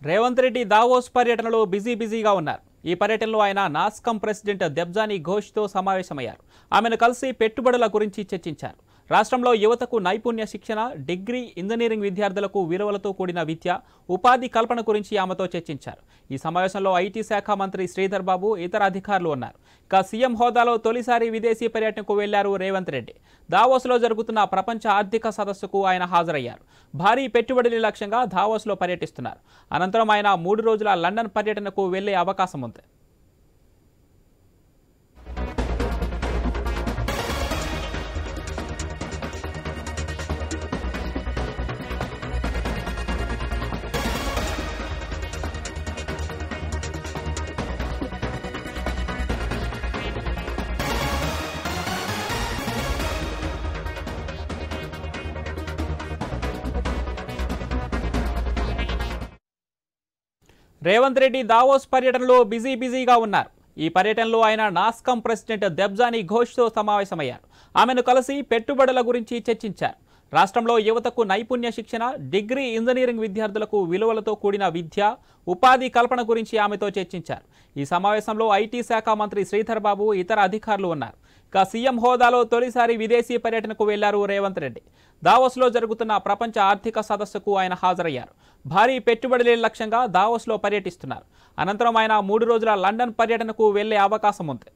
Revanth Reddy Davos పర్యటనలో బిజీగా ఉన్నారు. ఈ పర్యటనలో ఆయన నాస్కామ్ ప్రెసిడెంట్ దెబ్జానీ ఘోష్తో సమావేశమయ్యారు. ఆమెను కలిసి పెట్టుబడుల గురించి చర్చించారు. రాష్ట్రంలో యువతకు నైపుణ్య శిక్షణ, డిగ్రీ, ఇంజనీరింగ్ విద్యార్థులకు విలువలతో కూడిన విద్య, ఉపాధి కల్పన గురించి ఆమెతో చర్చించారు. ఈ సమావేశంలో ఐటీ శాఖ మంత్రి శ్రీధర్ బాబు, ఇతర అధికారులు ఉన్నారు. ఇక సీఎం హోదాలో తొలిసారి విదేశీ పర్యటనకు వెళ్లారు రేవంత్ రెడ్డి. దావోస్లో జరుగుతున్న ప్రపంచ ఆర్థిక సదస్సుకు ఆయన హాజరయ్యారు. భారీ పెట్టుబడుల లక్ష్యంగా దావోస్లో పర్యటిస్తున్నారు. అనంతరం ఆయన 3 రోజుల లండన్ పర్యటనకు వెళ్లే అవకాశం ఉంది. రేవంత్ రెడ్డి దావోస్ పర్యటనలో బిజీగా ఉన్నారు. ఈ పర్యటనలో ఆయన నాస్కామ్ ప్రెసిడెంట్ దెబ్జానీ ఘోష్తో సమావేశమయ్యారు. ఆమెను కలిసి పెట్టుబడుల గురించి చర్చించారు. రాష్ట్రంలో యువతకు నైపుణ్య శిక్షణ, డిగ్రీ, ఇంజనీరింగ్ విద్యార్థులకు విలువలతో కూడిన విద్య, ఉపాధి కల్పన గురించి ఆమెతో చర్చించారు. ఈ సమావేశంలో ఐటీ శాఖ మంత్రి శ్రీధర్ బాబు, ఇతర అధికారులు ఉన్నారు. ఇక సీఎం హోదాలో తొలిసారి విదేశీ పర్యటనకు వెళ్లారు రేవంత్ రెడ్డి. దావోస్లో జరుగుతున్న ప్రపంచ ఆర్థిక సదస్సుకు ఆయన హాజరయ్యారు. భారీ పెట్టుబడుల లక్ష్యంగా దావోస్లో పర్యటిస్తున్నారు. అనంతరం ఆయన 3 రోజుల లండన్ పర్యటనకు వెళ్లే అవకాశం ఉంది.